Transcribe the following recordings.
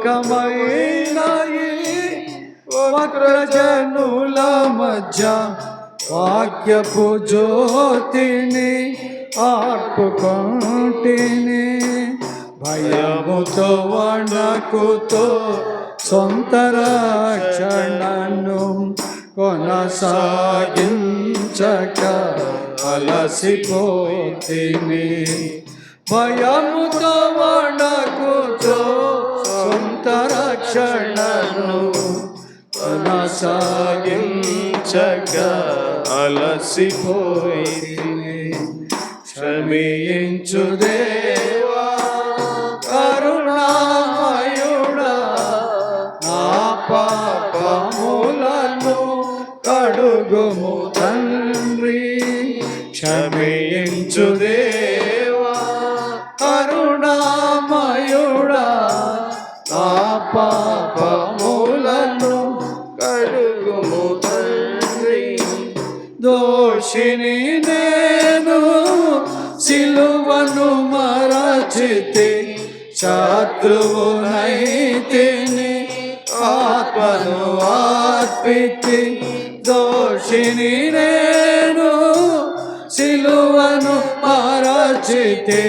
లోకమైన వక్రజనుల మధ్య వాక్యపు జ్యోతిని ఆర్పుకొంటిని. భయముతో వణకుతో సొంత రక్షణను కొనసాగించక అలసిపోతిని. భయముతో వణకుతో సొంత రక్షణను కొనసాగించక అలసిపోతిని. క్షమించు దేవా కరుణామయుడా, నా పాపములను కడుగుము తండ్రి. క్షమించు దేవా కరుణామయుడా, నా పాపములను కడుగుము తండ్రి. దోషిని నేను సిలువను మరచితి, శత్రువునైతిని ఆత్మను అర్పితి. దోషిని నేను సిలువను మరచితి,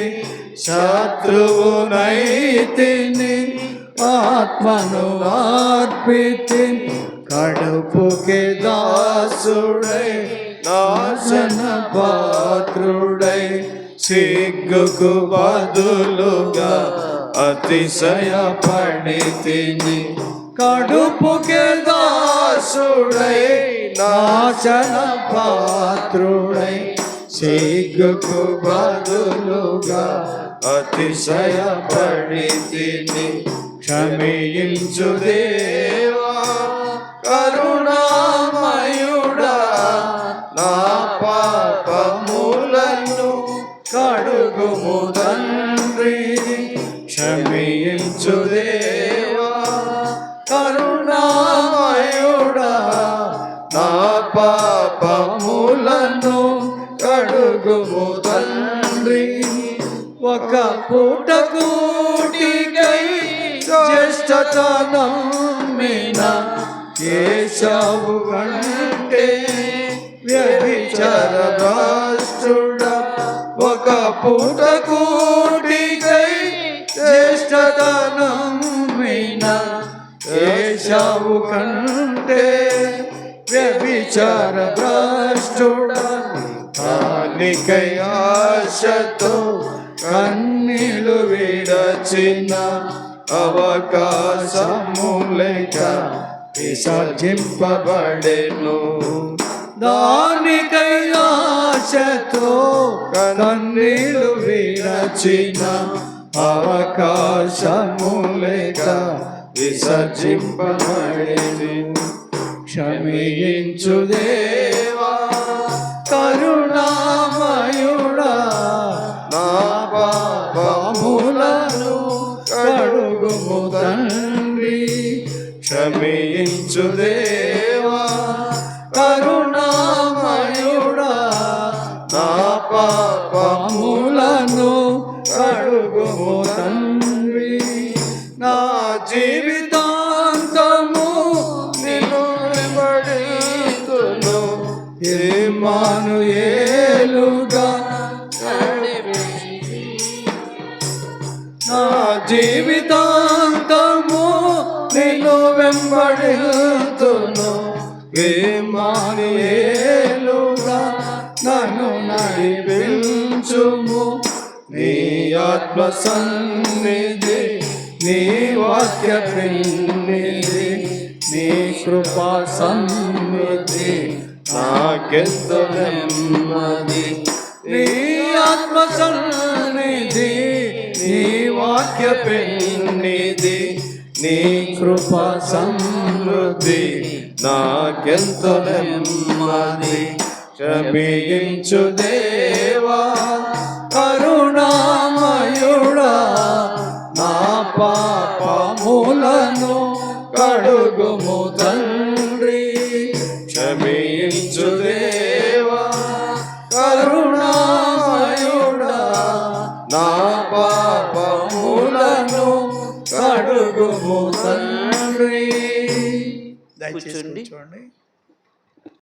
శత్రువునైతిని ఆత్మను అర్పితి. కడుపుకి దాసుడై నాశన పాత్రుడై సిగ్గుకు బదులుగా అతిశయపడితిని. కడుపుకి దాసుడై నాశన పాత్రుడై సిగ్గుకు బదులుగా అతిశయపడితిని. క్షమించు దేవా కరుణామయుడా, నా పాపములను కడుగుము తండ్రి. క్షమించు దేవా కరుణామయుడా, నా పాపములను కడుగుము తండ్రి. ఒక పూట కూటికై జ్యేష్ఠతనం మీన కేశవు కంటే వ్యభిచార భ్రష్టుడా. ఒక పూట కూటికై జ్యేష్ఠతనం మీన కేశవు కంటే వ్యభిచార భ్రష్టుడా. కానికై ఆశతో కన్నీళ్ళు విడచిన అవకాశము లేక విసర్జింపబడెను. దానికై ఆశతో కన్నీళ్ళు విడచిన అవకాశము లేక విసర్జింపబడెను. క్షమించు దేవా కరుణామయుడా, నా పాపములను కడుగుము తండ్రి. క్షమించు దేవా కరుణామయుడా, నా పాపములను కడుగుము తండ్రి. నా జీవితాంతము నిన్ను వెంబడిస్తును, ఇమ్మానుయేలుగా నా జీవితాంతము నిన్ను వెంబడిస్తును, ఇమ్మానుయేలుగా నన్ను నడిపించుము. నీ ఆత్మ సన్నిధి, నీ వాక్య సన్నిధి, నీ కృపా సన్నిధి నాకెంతో నెమ్మది. నీ ఆత్మ సన్నిధి, నీ వాక్య సన్నిధి, నీ కృపా సమృద్ధి నాకెంతో నెమ్మది. క్షమించు దేవా కరుణామయుడా, నా పాపములను కడుగుము తండ్రి. క్షమించు దేవా కరుణామయుడా, నా పాపములను కడుగు కడుగుము తండ్రి. దయచేసి కూర్చోండి. కూర్చోండి.